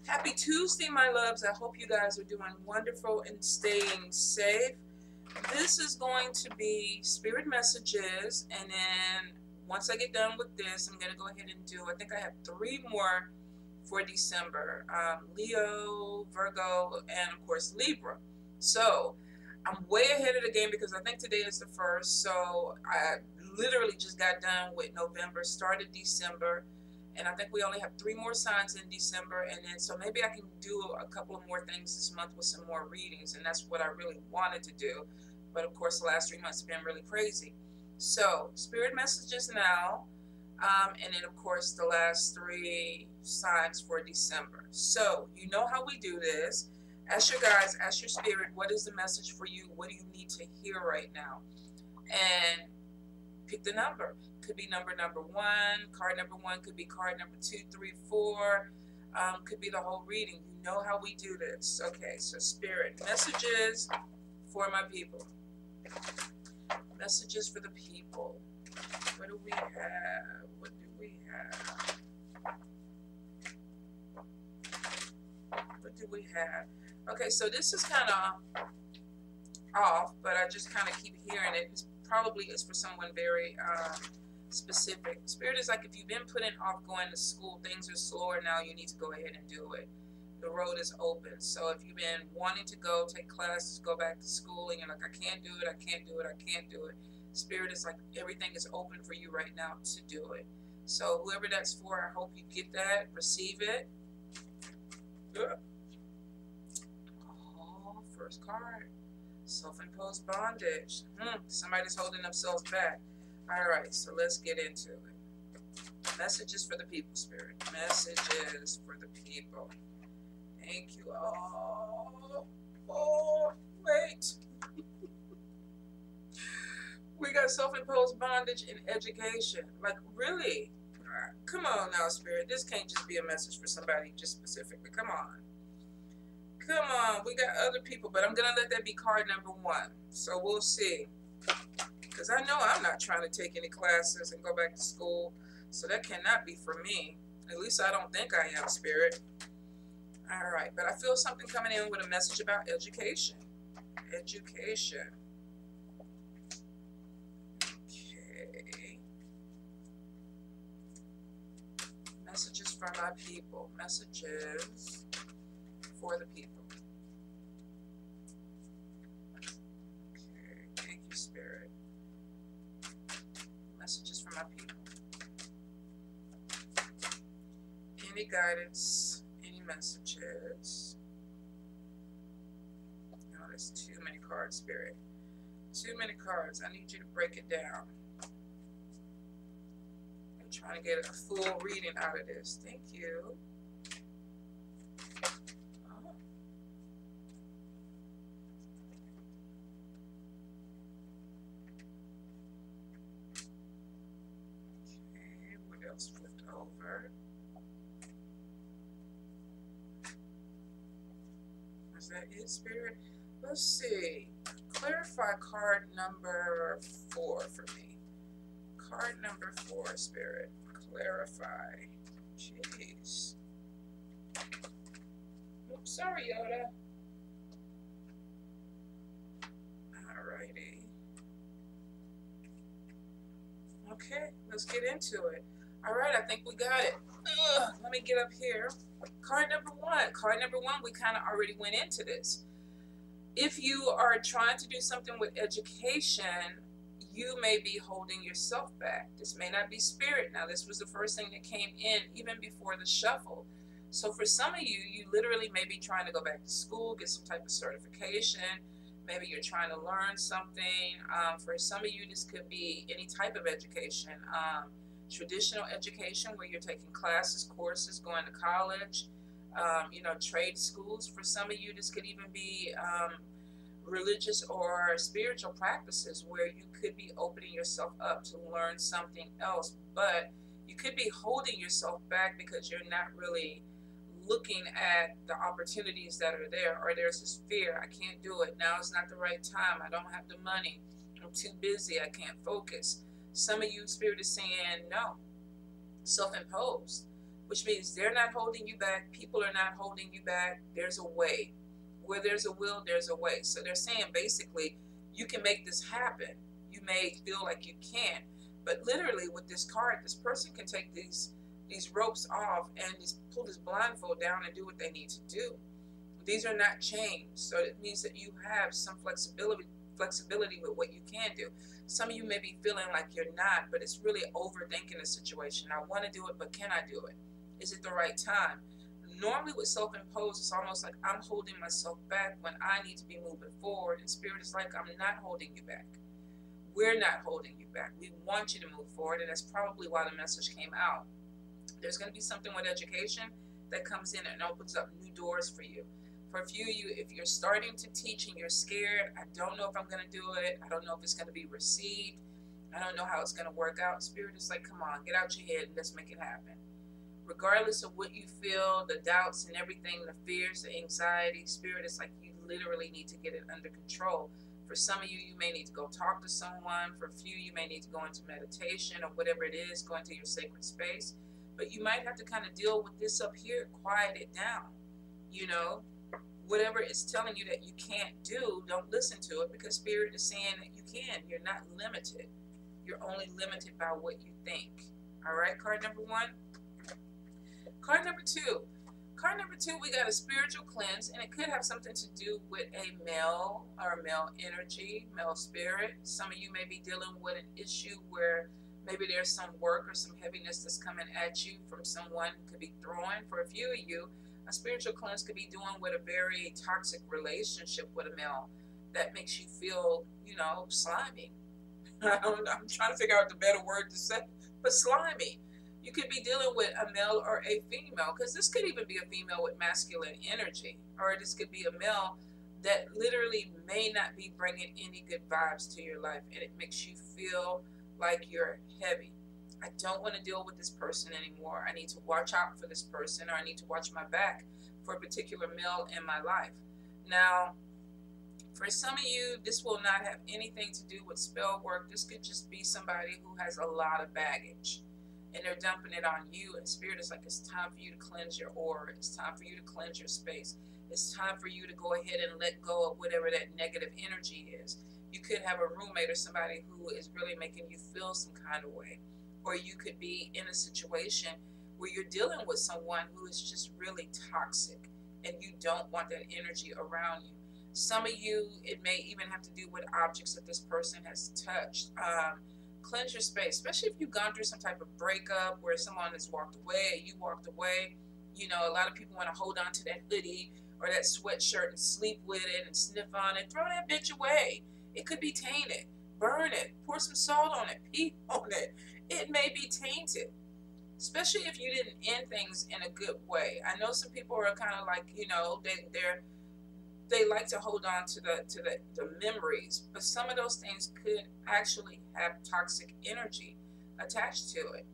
Happy Tuesday, my loves. I hope you guys are doing wonderful and staying safe. This is going to be spirit messages, and then once I get done with this, I'm going to go ahead and do, I think I have 3 more for December. Leo, Virgo, and of course Libra. So I'm way ahead of the game because I think today is the 1st. So I literally just got done with November, started December. And I think we only have 3 more signs in December. And then, so maybe I can do a couple of more things this month with some more readings. And that's what I really wanted to do. But of course, the last 3 months have been really crazy. So, spirit messages now. And then, of course, the last 3 signs for December. So, you know how we do this. Ask your guides, ask your spirit, what is the message for you? What do you need to hear right now? And pick the number. Could be number 1, card number 1 could be card number 2, 3, 4, could be the whole reading. You know how we do this. Okay, so spirit messages for my people. Messages for the people. What do we have? What do we have? What do we have? Okay, so this is kind of off, but I just kind of keep hearing it. It's probably is for someone very specific. Spirit is like, if you've been putting off going to school, things are slower now, you need to go ahead and do it. The road is open. So if you've been wanting to go take classes, go back to school, and you're like, I can't do it, I can't do it, I can't do it. Spirit is like, everything is open for you right now to do it. So whoever that's for, I hope you get that, receive it. Oh, first card. Self-imposed bondage. Somebody's holding themselves back. All right, so let's get into it. Messages for the people, Spirit. Messages for the people. Thank you. Oh, wait. We got self-imposed bondage in education. Like, really? Come on now, Spirit. This can't just be a message for somebody just specifically. Come on. Come on, we got other people, but I'm going to let that be card number 1. So we'll see. Because I know I'm not trying to take any classes and go back to school. So that cannot be for me. At least I don't think I am, Spirit. All right, but I feel something coming in with a message about education. Education. Okay. Messages for my people. Messages for the people. Okay, thank you, Spirit. Messages for my people. Any guidance, any messages? No, there's too many cards, Spirit. Too many cards. I need you to break it down. I'm trying to get a full reading out of this. Thank you. Flipped over. Is that it, Spirit? Let's see. Clarify card number 4 for me. Card number 4, Spirit. Clarify. Jeez. Oops, sorry, Yoda. Alrighty. Okay, let's get into it. All right, I think we got it. Let me get up here. Card number 1. Card number 1, we kind of already went into this. If you are trying to do something with education, you may be holding yourself back. This may not be Spirit. Now, this was the first thing that came in even before the shuffle. So for some of you, you literally may be trying to go back to school, get some type of certification. Maybe you're trying to learn something. For some of you, this could be any type of education. Traditional education where you're taking classes, courses, going to college, trade schools. For some of you, this could even be religious or spiritual practices where you could be opening yourself up to learn something else, but you could be holding yourself back because you're not really looking at the opportunities that are there, or there's this fear. I can't do it. Now is not the right time. I don't have the money. I'm too busy. I can't focus. Some of you, Spirit is saying no. Self-imposed. which means they're not holding you back. People are not holding you back. There's a way. Where there's a will, there's a way. So they're saying basically, you can make this happen. You may feel like you can't, but literally with this card, this person can take these ropes off and just pull this blindfold down and do what they need to do. These are not chains, so it means that you have some flexibility with what you can do. Some of you may be feeling like you're not, but it's really overthinking the situation. I want to do it, but can I do it? Is it the right time? Normally with self-imposed, it's almost like I'm holding myself back when I need to be moving forward. And Spirit is like, I'm not holding you back. We're not holding you back. We want you to move forward, and that's probably why the message came out. There's going to be something with education that comes in and opens up new doors for you. For a few of you, if you're starting to teach and you're scared, I don't know if I'm going to do it. I don't know if it's going to be received. I don't know how it's going to work out. Spirit is like, come on, get out your head and let's make it happen. Regardless of what you feel, the doubts and everything, the fears, the anxiety, Spirit is like, you literally need to get it under control. For some of you, you may need to go talk to someone. For a few, you may need to go into meditation or whatever it is, go into your sacred space. But you might have to kind of deal with this up here, quiet it down. You know, whatever it's telling you that you can't do, don't listen to it, because Spirit is saying that you can. You're not limited. You're only limited by what you think. All right, card number 1. Card number 2. Card number 2, we got a spiritual cleanse, and it could have something to do with a male or male energy, male spirit. Some of you may be dealing with an issue where maybe there's some work or some heaviness that's coming at you from someone could be throwing. For a few of you, a spiritual cleanse could be doing with a very toxic relationship with a male that makes you feel, you know, slimy. I'm trying to figure out the better word to say, but slimy. You could be dealing with a male or a female, because this could even be a female with masculine energy, or this could be a male that literally may not be bringing any good vibes to your life, and it makes you feel like you're heavy. I don't want to deal with this person anymore. I need to watch out for this person, or I need to watch my back for a particular male in my life. Now, for some of you, this will not have anything to do with spell work. This could just be somebody who has a lot of baggage, and they're dumping it on you. And Spirit is like, it's time for you to cleanse your aura. It's time for you to cleanse your space. It's time for you to go ahead and let go of whatever that negative energy is. You could have a roommate or somebody who is really making you feel some kind of way. Or you could be in a situation where you're dealing with someone who is just really toxic, and you don't want that energy around you. Some of you, it may even have to do with objects that this person has touched. Cleanse your space, especially if you've gone through some type of breakup where someone has walked away, or you walked away. You know, a lot of people want to hold on to that hoodie or that sweatshirt and sleep with it and sniff on it. Throw that bitch away. It could be tainted. Burn it. Pour some salt on it. Pee on it. It may be tainted, especially if you didn't end things in a good way. I know some people are kind of like, you know, they like to hold on to the memories, but some of those things could actually have toxic energy attached to it.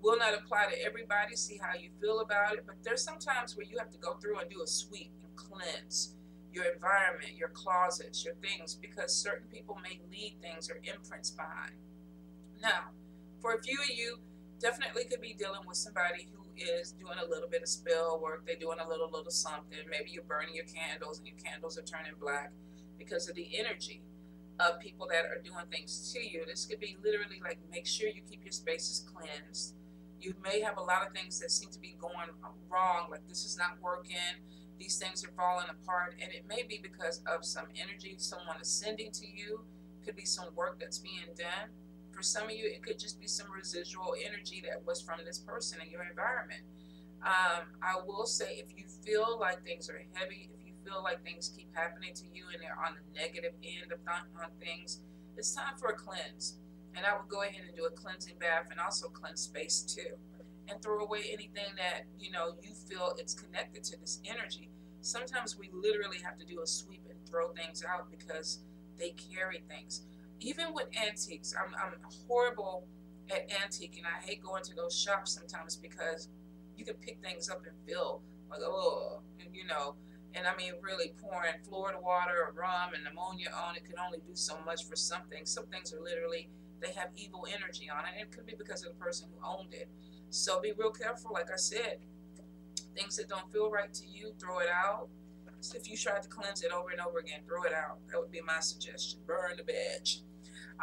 Will not apply to everybody. See how you feel about it, but there's some times where you have to go through and do a sweep and cleanse your environment, your closets, your things, because certain people may leave things or imprints behind. Now, for a few of you, definitely could be dealing with somebody who is doing a little bit of spell work. They're doing a little something. Maybe you're burning your candles and your candles are turning black because of the energy of people that are doing things to you. This could be literally like, make sure you keep your spaces cleansed. You may have a lot of things that seem to be going wrong, like this is not working, these things are falling apart, and it may be because of some energy someone is sending to you. It could be some work that's being done. For some of you, it could just be some residual energy that was from this person in your environment. I will say, if you feel like things are heavy, if you feel like things keep happening to you and they're on the negative end of on things, it's time for a cleanse. And I would go ahead and do a cleansing bath and also cleanse space too. And throw away anything that, you know, you feel it's connected to this energy. Sometimes we literally have to do a sweep and throw things out because they carry things. Even with antiques, I'm horrible at antique, and I hate going to those shops sometimes because you can pick things up and feel like, oh, and you know, and I mean, really pouring Florida water or rum and ammonia on it can only do so much for some things. Some things are literally, they have evil energy on it, and it could be because of the person who owned it. So be real careful. Like I said, things that don't feel right to you, throw it out. So if you tried to cleanse it over and over again, throw it out. That would be my suggestion. Burn the badge.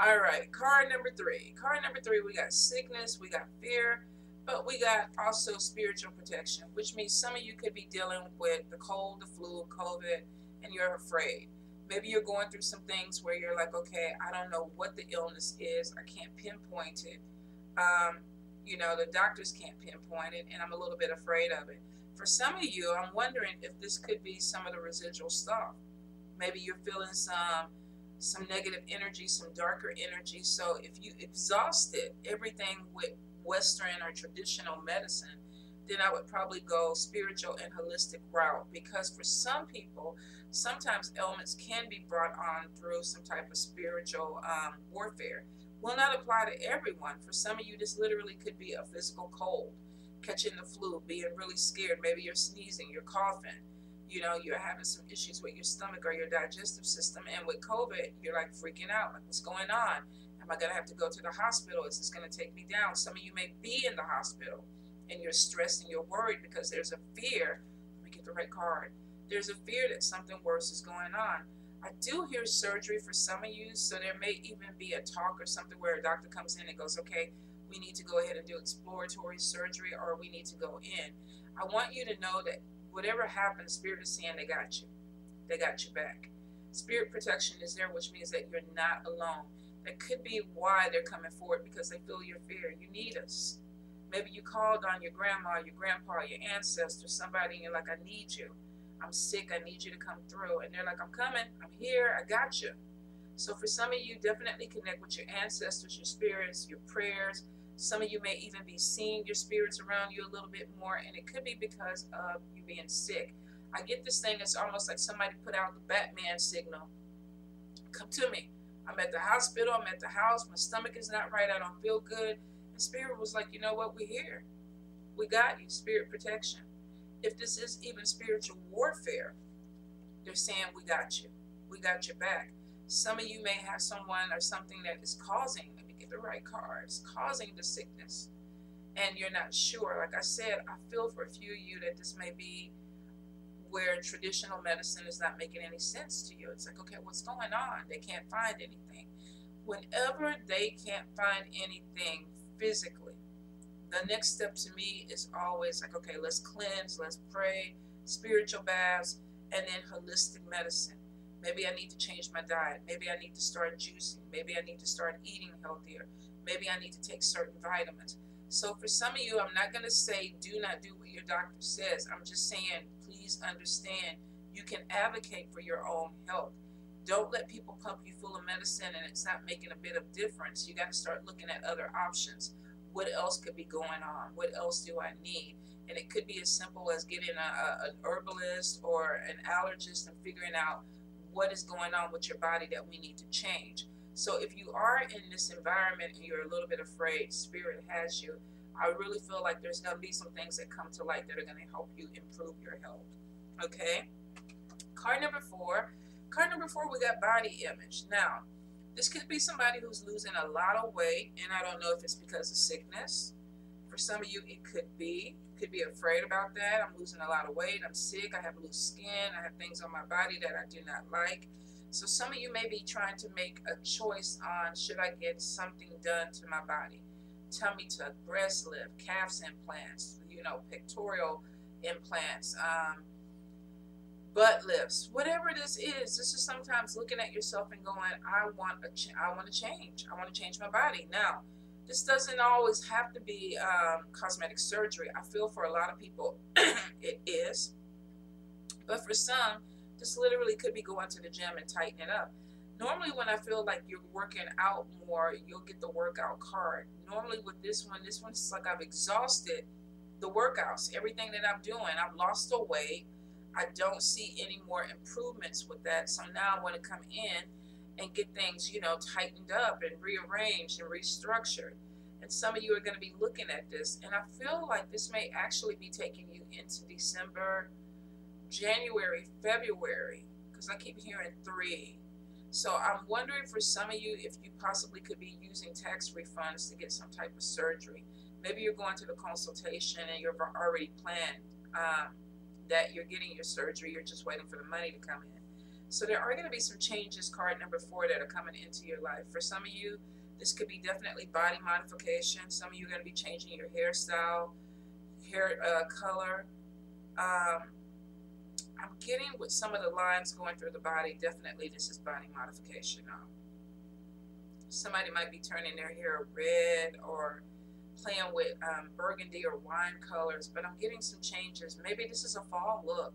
All right, card number 3. Card number 3, we got sickness, we got fear, but we got also spiritual protection, which means some of you could be dealing with the cold, the flu, COVID, and you're afraid. Maybe you're going through some things where you're like, okay, I don't know what the illness is. I can't pinpoint it. You know, the doctors can't pinpoint it, and I'm a little bit afraid of it. For some of you, I'm wondering if this could be some of the residual stuff. Maybe you're feeling some negative energy, some darker energy. So if you exhausted everything with Western or traditional medicine, then I would probably go spiritual and holistic route, because for some people, sometimes ailments can be brought on through some type of spiritual warfare. Will not apply to everyone. For some of you, this literally could be a physical cold, catching the flu, being really scared. Maybe you're sneezing, you're coughing. You know, you're having some issues with your stomach or your digestive system. And with COVID, you're like freaking out. Like, what's going on? Am I going to have to go to the hospital? Is this going to take me down? Some of you may be in the hospital and you're stressed and you're worried because there's a fear. Let me get the right card. There's a fear that something worse is going on. I do hear surgery for some of you, so there may even be a talk or something where a doctor comes in and goes, okay, we need to go ahead and do exploratory surgery, or we need to go in. I want you to know that whatever happens, Spirit is saying they got you. They got you back. Spirit protection is there, which means that you're not alone. That could be why they're coming forward, because they feel your fear. You need us. Maybe you called on your grandma, your grandpa, your ancestors, somebody, and you're like, I need you. I'm sick. I need you to come through. And they're like, I'm coming. I'm here. I got you. So for some of you, definitely connect with your ancestors, your spirits, your prayers. Some of you may even be seeing your spirits around you a little bit more, and it could be because of you being sick. I get this thing, it's almost like somebody put out the Batman signal. Come to me. I'm at the hospital. I'm at the house. My stomach is not right. I don't feel good. And Spirit was like, you know what? We're here. We got you. Spirit protection. If this is even spiritual warfare, they're saying we got you. We got your back. Some of you may have someone or something that is causing, let me get the right cards, causing the sickness, and you're not sure. Like I said, I feel for a few of you that this may be where traditional medicine is not making any sense to you. It's like, okay, what's going on? They can't find anything. Whenever they can't find anything physically, the next step to me is always like, okay, let's cleanse, let's pray, spiritual baths, and then holistic medicine. Maybe I need to change my diet. Maybe I need to start juicing. Maybe I need to start eating healthier. Maybe I need to take certain vitamins. So for some of you, I'm not going to say do not do what your doctor says. I'm just saying, please understand, you can advocate for your own health. Don't let people pump you full of medicine and it's not making a bit of difference. You got to start looking at other options. What else could be going on? What else do I need? And it could be as simple as getting an herbalist or an allergist and figuring out what is going on with your body that we need to change. So if you are in this environment and you're a little bit afraid, Spirit has you, I really feel like there's going to be some things that come to light that are going to help you improve your health. Okay? Card number 4. Card number 4, we got body image. Now, this could be somebody who's losing a lot of weight, and I don't know if it's because of sickness. For some of you, it could be. Could be afraid about that. I'm losing a lot of weight. I'm sick. I have loose skin. I have things on my body that I do not like. So some of you may be trying to make a choice on, should I get something done to my body? Tummy tuck, breast lift, calves implants, you know, pectoral implants, butt lifts, whatever this is sometimes looking at yourself and going, I want to change. I want to change my body. Now, this doesn't always have to be cosmetic surgery. I feel for a lot of people it is. But for some, this literally could be going to the gym and tighten it up. Normally when I feel like you're working out more, you'll get the workout card. Normally with this one's like I've exhausted the workouts, everything that I'm doing. I've lost the weight. I don't see any more improvements with that. So now I want to come in and get things, you know, tightened up and rearranged and restructured. And some of you are going to be looking at this. And I feel like this may actually be taking you into December, January, February, because I keep hearing 3. So I'm wondering for some of you if you possibly could be using tax refunds to get some type of surgery. Maybe you're going to the consultation and you've already planned that you're getting your surgery. You're just waiting for the money to come in. So there are going to be some changes, card number 4, that are coming into your life. For some of you, this could be definitely body modification. Some of you are going to be changing your hairstyle, hair color. I'm getting with some of the lines going through the body, definitely this is body modification. Somebody might be turning their hair red or playing with burgundy or wine colors, but I'm getting some changes. Maybe this is a fall look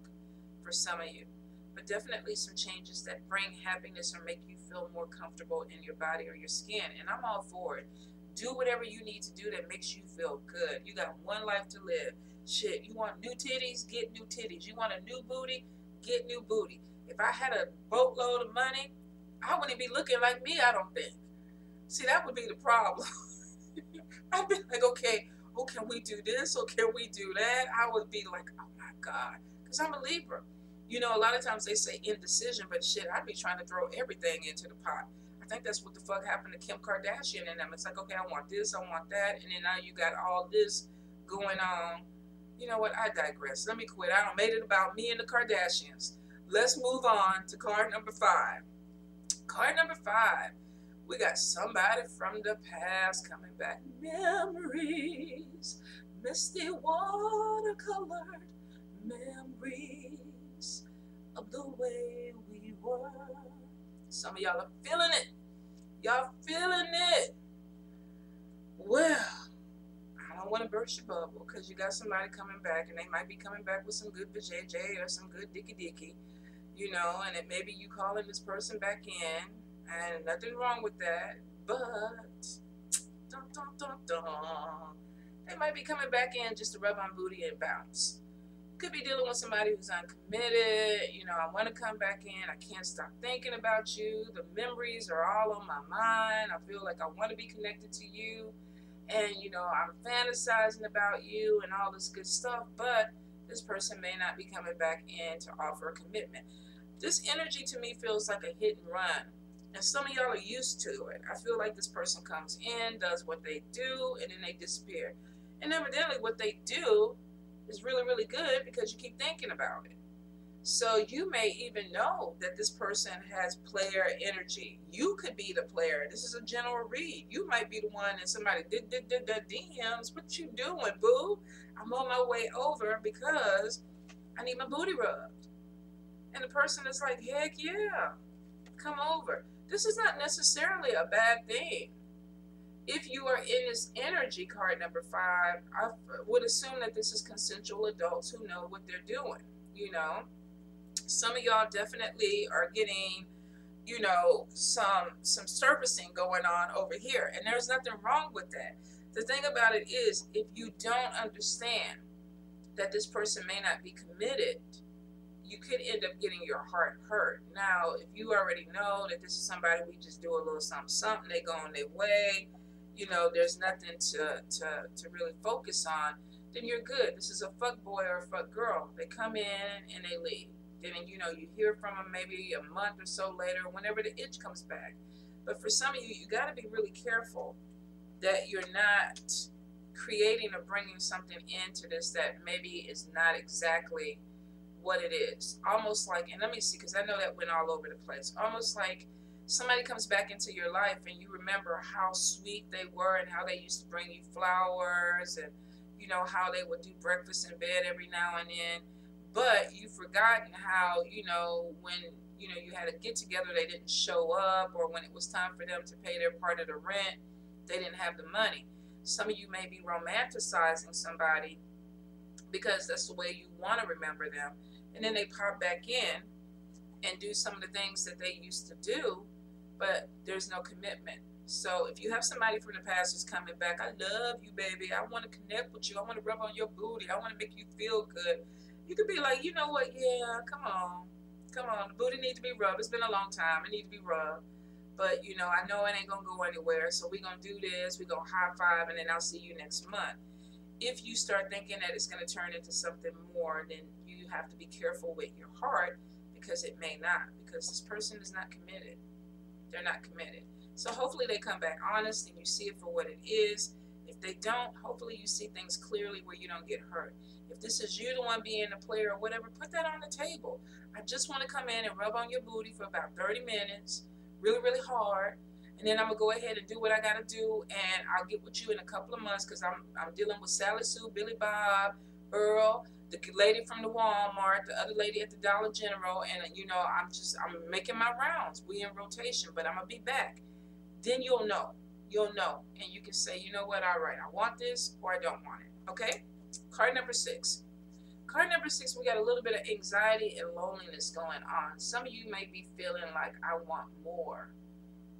for some of you, but definitely some changes that bring happiness or make you feel more comfortable in your body or your skin. And I'm all for it. Do whatever you need to do that makes you feel good. You got one life to live. Shit, you want new titties? Get new titties. You want a new booty? Get new booty. If I had a boatload of money, I wouldn't be looking like me, I don't think. See, that would be the problem. I'd be like, okay, oh, can we do this? Or can we do that? I would be like, oh my God. Because I'm a Libra. You know, a lot of times they say indecision, but shit, I'd be trying to throw everything into the pot. I think that's what the fuck happened to Kim Kardashian and them. It's like, okay, I want this, I want that, and then now you got all this going on. You know what? I digress. Let me quit. I don't made it about me and the Kardashians. Let's move on to card number 5. Card number 5. We got somebody from the past coming back. Memories, misty watercolored memories of the way we were. Some of y'all are feeling it. Y'all feeling it. Well, I don't want to burst your bubble because you got somebody coming back and they might be coming back with some good vajayjay or some good dicky, you know, and it maybe you calling this person back in and nothing wrong with that, but dun, dun, dun, dun, they might be coming back in just to rub on booty and bounce. Could be dealing with somebody who's uncommitted. You know, I want to come back in. I can't stop thinking about you. The memories are all on my mind. I feel like I want to be connected to you. And, you know, I'm fantasizing about you and all this good stuff. But this person may not be coming back in to offer a commitment. This energy to me feels like a hit and run. And some of y'all are used to it. I feel like this person comes in, does what they do, and then they disappear. And evidently what they do is really, really good because you keep thinking about it. So you may even know that this person has player energy. You could be the player. This is a general read. You might be the one that somebody did DMs. What you doing, boo? I'm on my way over because I need my booty rubbed. And the person is like, heck yeah, come over. This is not necessarily a bad thing. If you are in this energy, card number 5, I would assume that this is consensual adults who know what they're doing, you know. Some of y'all definitely are getting, you know, some surfacing going on over here. And there's nothing wrong with that. The thing about it is, if you don't understand that this person may not be committed, you could end up getting your heart hurt. Now, if you already know that this is somebody we just do a little something, they go on their way, you know, there's nothing to really focus on, then you're good. This is a fuck boy or a fuck girl. They come in and they leave. Then, you know, you hear from them maybe a month or so later, whenever the itch comes back. But for some of you, you got to be really careful that you're not creating or bringing something into this that maybe is not exactly what it is. Almost like, and let me see, because I know that went all over the place. Almost like somebody comes back into your life and you remember how sweet they were and how they used to bring you flowers and, you know, how they would do breakfast in bed every now and then. But you've forgotten how, you know, when, you know, you had a get together, they didn't show up, or when it was time for them to pay their part of the rent, they didn't have the money. Some of you may be romanticizing somebody because that's the way you want to remember them. And then they pop back in and do some of the things that they used to do, but there's no commitment. So if you have somebody from the past who's coming back, I love you, baby. I want to connect with you. I want to rub on your booty. I want to make you feel good. You could be like, you know what? Yeah, come on. Come on. The booty needs to be rubbed. It's been a long time. It needs to be rubbed. But, you know, I know it ain't going to go anywhere. So we're going to do this. We're going to high five, and then I'll see you next month. If you start thinking that it's going to turn into something more, then you have to be careful with your heart, because it may not. Because this person is not committed. They're not committed. So hopefully they come back honest and you see it for what it is. If they don't, hopefully you see things clearly where you don't get hurt. If this is you the one being the player or whatever, put that on the table. I just want to come in and rub on your booty for about 30 minutes, really, really hard. And then I'm going to go ahead and do what I got to do. And I'll get with you in a couple of months because I'm dealing with Sally Sue, Billy Bob, Earl, the lady from the Walmart, the other lady at the Dollar General. And, you know, I'm making my rounds. We in rotation, but I'm going to be back. Then you'll know. You'll know. And you can say, you know what, all right, I want this or I don't want it. Okay? Card number 6. Card number 6, we got a little bit of anxiety and loneliness going on. Some of you may be feeling like, I want more.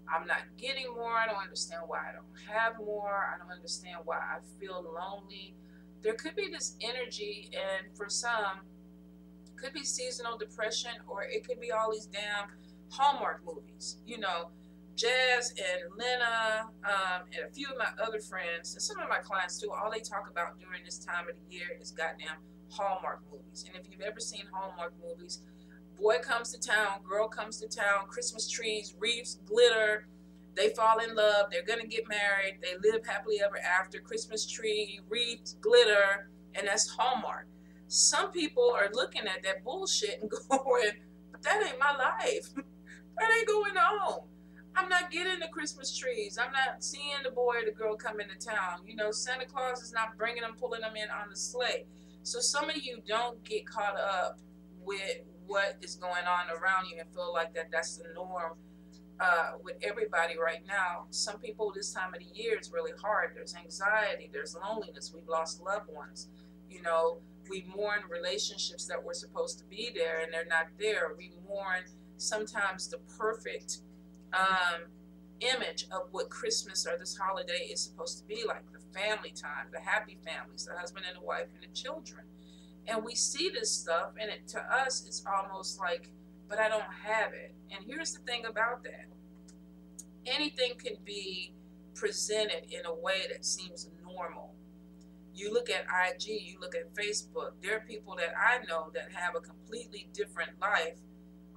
I'm not getting more. I don't understand why I don't have more. I don't understand why I feel lonely. There could be this energy, and for some, it could be seasonal depression, or it could be all these damn Hallmark movies. You know, Jazz and Lena and a few of my other friends, and some of my clients too, all they talk about during this time of the year is goddamn Hallmark movies. And if you've ever seen Hallmark movies, boy comes to town, girl comes to town, Christmas trees, wreaths, glitter, they fall in love, they're going to get married, they live happily ever after, Christmas tree, wreaths, glitter, and that's Hallmark. Some people are looking at that bullshit and going, but that ain't my life. That ain't going on. I'm not getting the Christmas trees. I'm not seeing the boy or the girl come into town. You know, Santa Claus is not bringing them, pulling them in on the sleigh. So some of you don't get caught up with what is going on around you and feel like that's the norm with everybody right now. Some people this time of the year is really hard. There's anxiety. There's loneliness. We've lost loved ones. You know, we mourn relationships that were supposed to be there and they're not there. We mourn sometimes the perfect image of what Christmas or this holiday is supposed to be like. The family time, the happy families, the husband and the wife and the children. And we see this stuff, and to us, it's almost like, but I don't have it. And here's the thing about that. Anything can be presented in a way that seems normal. You look at IG, you look at Facebook, there are people that I know that have a completely different life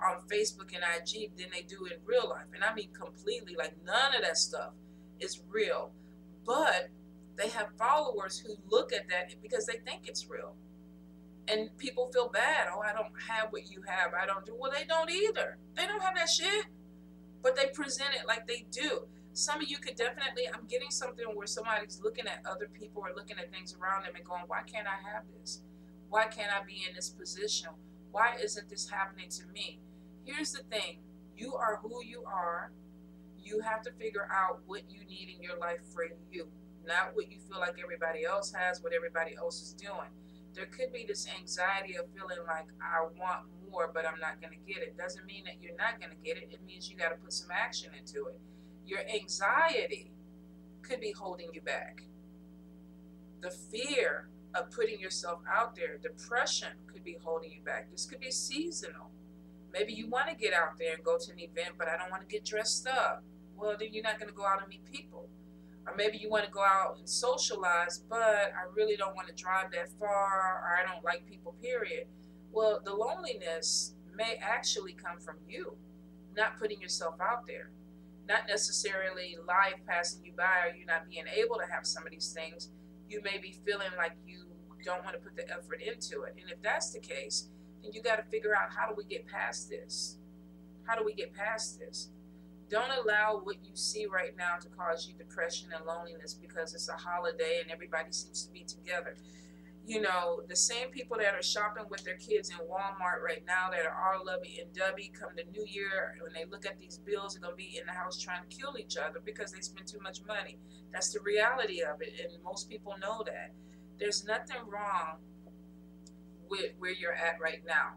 on Facebook and IG than they do in real life. And I mean completely, like none of that stuff is real. But they have followers who look at that because they think it's real. And people feel bad. Oh, I don't have what you have. I don't do. Well, they don't either. They don't have that shit. But they present it like they do. Some of you could definitely, I'm getting something where somebody's looking at other people or looking at things around them and going, why can't I have this? Why can't I be in this position? Why isn't this happening to me? Here's the thing. You are who you are. You have to figure out what you need in your life for you. Not what you feel like everybody else has, what everybody else is doing. There could be this anxiety of feeling like I want more, but I'm not going to get it. Doesn't mean that you're not going to get it. It means you got to put some action into it. Your anxiety could be holding you back. The fear of putting yourself out there, depression could be holding you back. This could be seasonal. Maybe you want to get out there and go to an event, but I don't want to get dressed up. Well, then you're not going to go out and meet people. Or maybe you want to go out and socialize, but I really don't want to drive that far, or I don't like people, period. Well, the loneliness may actually come from you not putting yourself out there. Not necessarily life passing you by or you not being able to have some of these things. You may be feeling like you don't want to put the effort into it. And if that's the case, then you got to figure out, how do we get past this? How do we get past this? Don't allow what you see right now to cause you depression and loneliness because it's a holiday and everybody seems to be together. You know, the same people that are shopping with their kids in Walmart right now that are all lovey and dovey, come the new year, when they look at these bills, they're going to be in the house trying to kill each other because they spend too much money. That's the reality of it, and most people know that. There's nothing wrong with where you're at right now.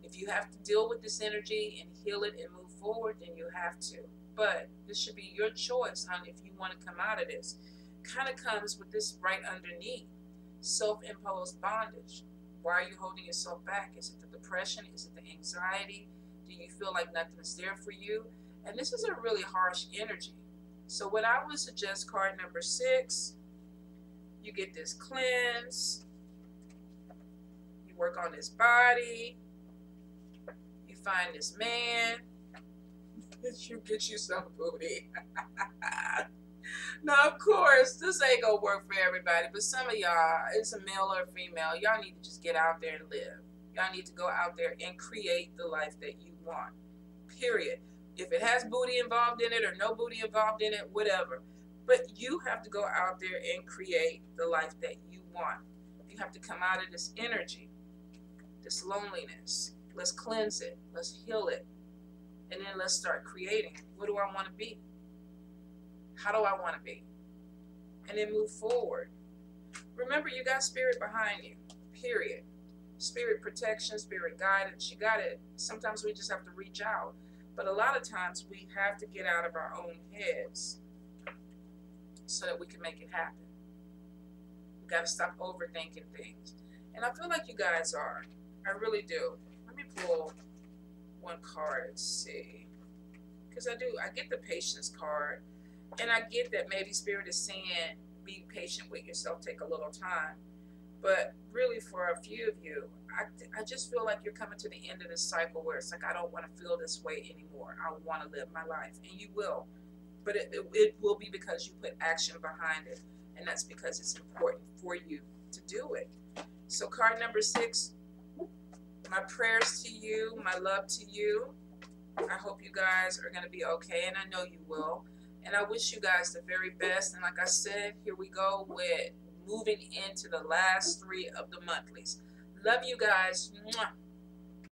If you have to deal with this energy and heal it and move forward, then you have to. But this should be your choice on if you want to come out of this. Kind of comes with this right underneath. Self-imposed bondage. Why are you holding yourself back? Is it the depression? Is it the anxiety? Do you feel like nothing's there for you? And this is a really harsh energy. So what I would suggest, card number 6, you get this cleanse. You work on this body. You find this man. You get you some booty. Now, of course, this ain't gonna work for everybody, but some of y'all, it's a male or a female, y'all need to just get out there and live. Y'all need to go out there and create the life that you want, period. If it has booty involved in it or no booty involved in it, whatever. But you have to go out there and create the life that you want. You have to come out of this energy, this loneliness. Let's cleanse it. Let's heal it. And then let's start creating. What do I want to be? How do I want to be? And then move forward. Remember, you got spirit behind you, period. Spirit protection, spirit guidance. You got it. Sometimes we just have to reach out. But a lot of times we have to get out of our own heads so that we can make it happen. We got to stop overthinking things. And I feel like you guys are. I really do. Let me pull one card and see. Because I get the patience card. And I get that maybe Spirit is saying, be patient with yourself, take a little time. But really for a few of you, I just feel like you're coming to the end of this cycle where it's like, I don't want to feel this way anymore. I want to live my life. And you will. But it will be because you put action behind it. And that's because it's important for you to do it. So card number 6, my prayers to you, my love to you. I hope you guys are going to be okay, and I know you will. And I wish you guys the very best. And like I said, here we go with moving into the last 3 of the monthlies. Love you guys. Mwah.